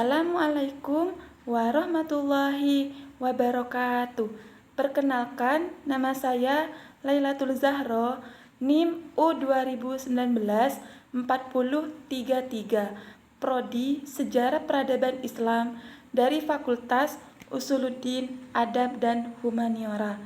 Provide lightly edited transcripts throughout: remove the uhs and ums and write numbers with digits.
Assalamualaikum warahmatullahi wabarakatuh. Perkenalkan, nama saya Lailatul Zahro, NIM U2019-4033, Prodi Sejarah Peradaban Islam dari Fakultas Usuluddin Adab dan Humaniora.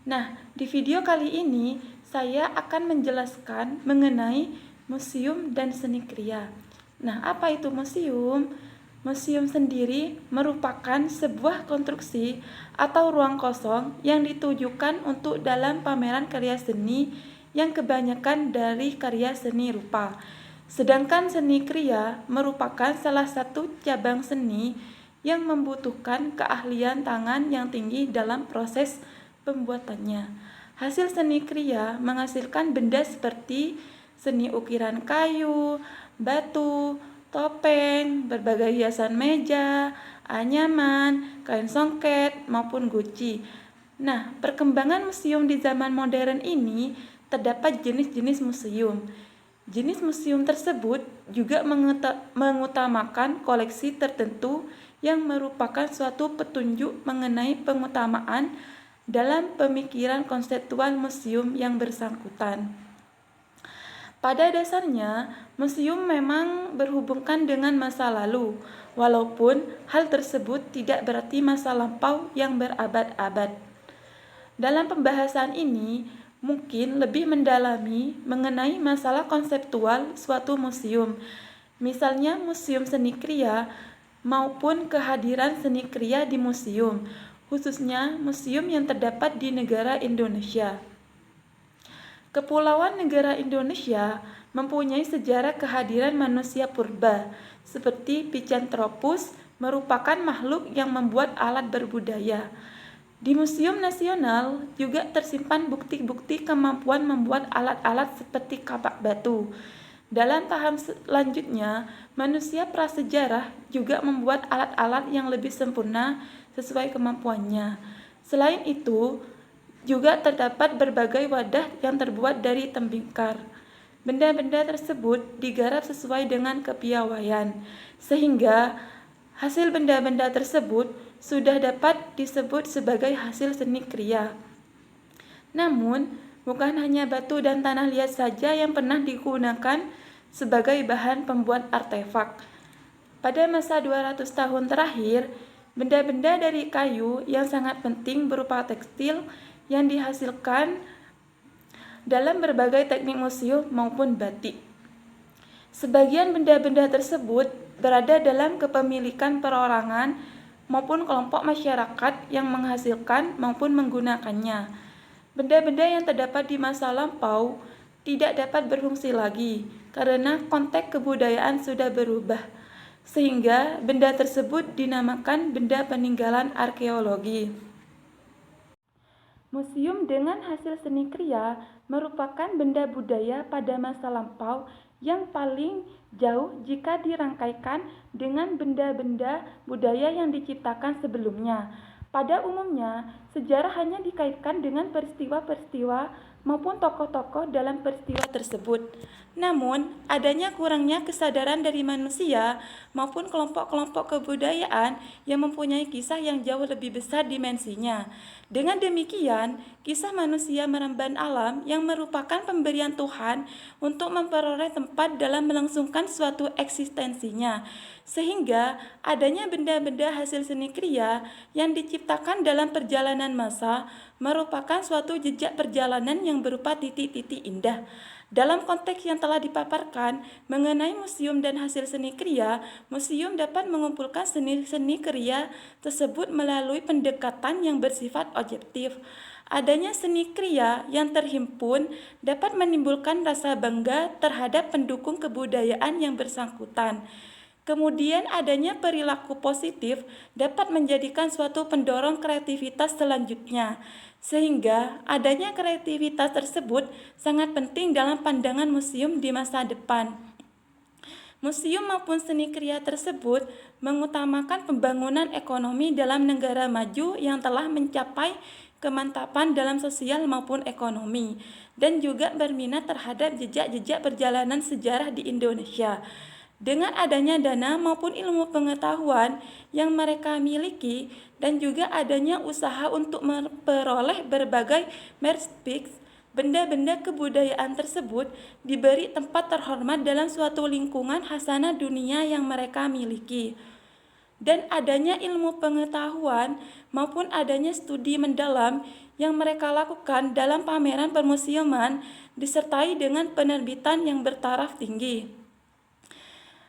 Nah, di video kali ini saya akan menjelaskan mengenai museum dan seni kriya. Nah, apa itu museum? Museum sendiri merupakan sebuah konstruksi atau ruang kosong yang ditujukan untuk dalam pameran karya seni yang kebanyakan dari karya seni rupa. Sedangkan seni kriya merupakan salah satu cabang seni yang membutuhkan keahlian tangan yang tinggi dalam proses pembuatannya. Hasil seni kriya menghasilkan benda seperti seni ukiran kayu, batu, topeng, berbagai hiasan meja, anyaman, kain songket, maupun guci. Nah, perkembangan museum di zaman modern ini terdapat jenis-jenis museum. Jenis museum tersebut juga mengutamakan koleksi tertentu yang merupakan suatu petunjuk mengenai pengutamaan dalam pemikiran konseptual museum yang bersangkutan. Pada dasarnya, museum memang berhubungkan dengan masa lalu, walaupun hal tersebut tidak berarti masa lampau yang berabad-abad. Dalam pembahasan ini, mungkin lebih mendalami mengenai masalah konseptual suatu museum, misalnya museum seni kriya maupun kehadiran seni kriya di museum, khususnya museum yang terdapat di negara Indonesia. Kepulauan negara Indonesia mempunyai sejarah kehadiran manusia purba, seperti Pithecanthropus merupakan makhluk yang membuat alat berbudaya. Di Museum Nasional juga tersimpan bukti-bukti kemampuan membuat alat-alat seperti kapak batu. Dalam tahap selanjutnya, manusia prasejarah juga membuat alat-alat yang lebih sempurna sesuai kemampuannya. Selain itu, juga terdapat berbagai wadah yang terbuat dari tembikar. Benda-benda tersebut digarap sesuai dengan kepiawaian, sehingga hasil benda-benda tersebut sudah dapat disebut sebagai hasil seni kriya. Namun, bukan hanya batu dan tanah liat saja yang pernah digunakan sebagai bahan pembuat artefak. Pada masa 200 tahun terakhir, benda-benda dari kayu yang sangat penting berupa tekstil yang dihasilkan dalam berbagai teknik museum maupun batik. Sebagian benda-benda tersebut berada dalam kepemilikan perorangan maupun kelompok masyarakat yang menghasilkan maupun menggunakannya. Benda-benda yang terdapat di masa lampau tidak dapat berfungsi lagi karena konteks kebudayaan sudah berubah, sehingga benda tersebut dinamakan benda peninggalan arkeologi. Museum dengan hasil seni kriya merupakan benda budaya pada masa lampau yang paling jauh jika dirangkaikan dengan benda-benda budaya yang diciptakan sebelumnya. Pada umumnya, sejarah hanya dikaitkan dengan peristiwa-peristiwa maupun tokoh-tokoh dalam peristiwa tersebut. Namun, adanya kurangnya kesadaran dari manusia maupun kelompok-kelompok kebudayaan yang mempunyai kisah yang jauh lebih besar dimensinya. Dengan demikian, kisah manusia meramban alam yang merupakan pemberian Tuhan untuk memperoleh tempat dalam melangsungkan suatu eksistensinya, sehingga adanya benda-benda hasil seni kriya yang diciptakan dalam perjalanan masa merupakan suatu jejak perjalanan yang berupa titik-titik indah. Dalam konteks yang telah dipaparkan mengenai museum dan hasil seni kriya, museum dapat mengumpulkan seni-seni kriya tersebut melalui pendekatan yang bersifat objektif. Adanya seni kriya yang terhimpun dapat menimbulkan rasa bangga terhadap pendukung kebudayaan yang bersangkutan. Kemudian adanya perilaku positif dapat menjadikan suatu pendorong kreativitas selanjutnya, sehingga adanya kreativitas tersebut sangat penting dalam pandangan museum di masa depan. Museum maupun seni kriya tersebut mengutamakan pembangunan ekonomi dalam negara maju yang telah mencapai kemantapan dalam sosial maupun ekonomi, dan juga berminat terhadap jejak-jejak perjalanan sejarah di Indonesia. Dengan adanya dana maupun ilmu pengetahuan yang mereka miliki dan juga adanya usaha untuk memperoleh berbagai merspix, benda-benda kebudayaan tersebut diberi tempat terhormat dalam suatu lingkungan hasanah dunia yang mereka miliki. Dan adanya ilmu pengetahuan maupun adanya studi mendalam yang mereka lakukan dalam pameran permuseuman disertai dengan penerbitan yang bertaraf tinggi.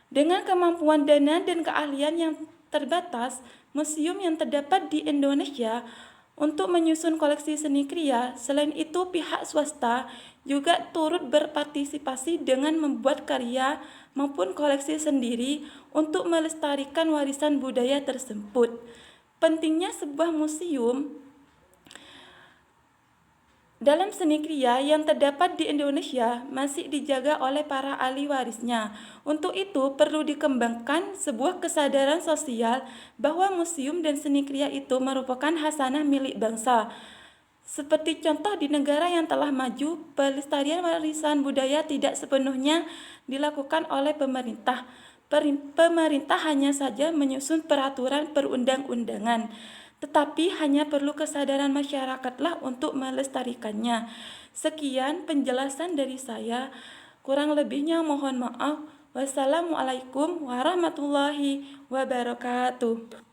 Dengan kemampuan dana dan keahlian yang terbatas, museum yang terdapat di Indonesia untuk menyusun koleksi seni kriya, selain itu pihak swasta juga turut berpartisipasi dengan membuat karya maupun koleksi sendiri untuk melestarikan warisan budaya tersebut. Pentingnya sebuah museum dalam seni kriya yang terdapat di Indonesia masih dijaga oleh para ahli warisnya. Untuk itu perlu dikembangkan sebuah kesadaran sosial bahwa museum dan seni kriya itu merupakan hasanah milik bangsa. Seperti contoh di negara yang telah maju, pelestarian warisan budaya tidak sepenuhnya dilakukan oleh pemerintah. Pemerintah hanya saja menyusun peraturan perundang-undangan, tetapi hanya perlu kesadaran masyarakatlah untuk melestarikannya. Sekian penjelasan dari saya, kurang lebihnya mohon maaf. Wassalamualaikum warahmatullahi wabarakatuh.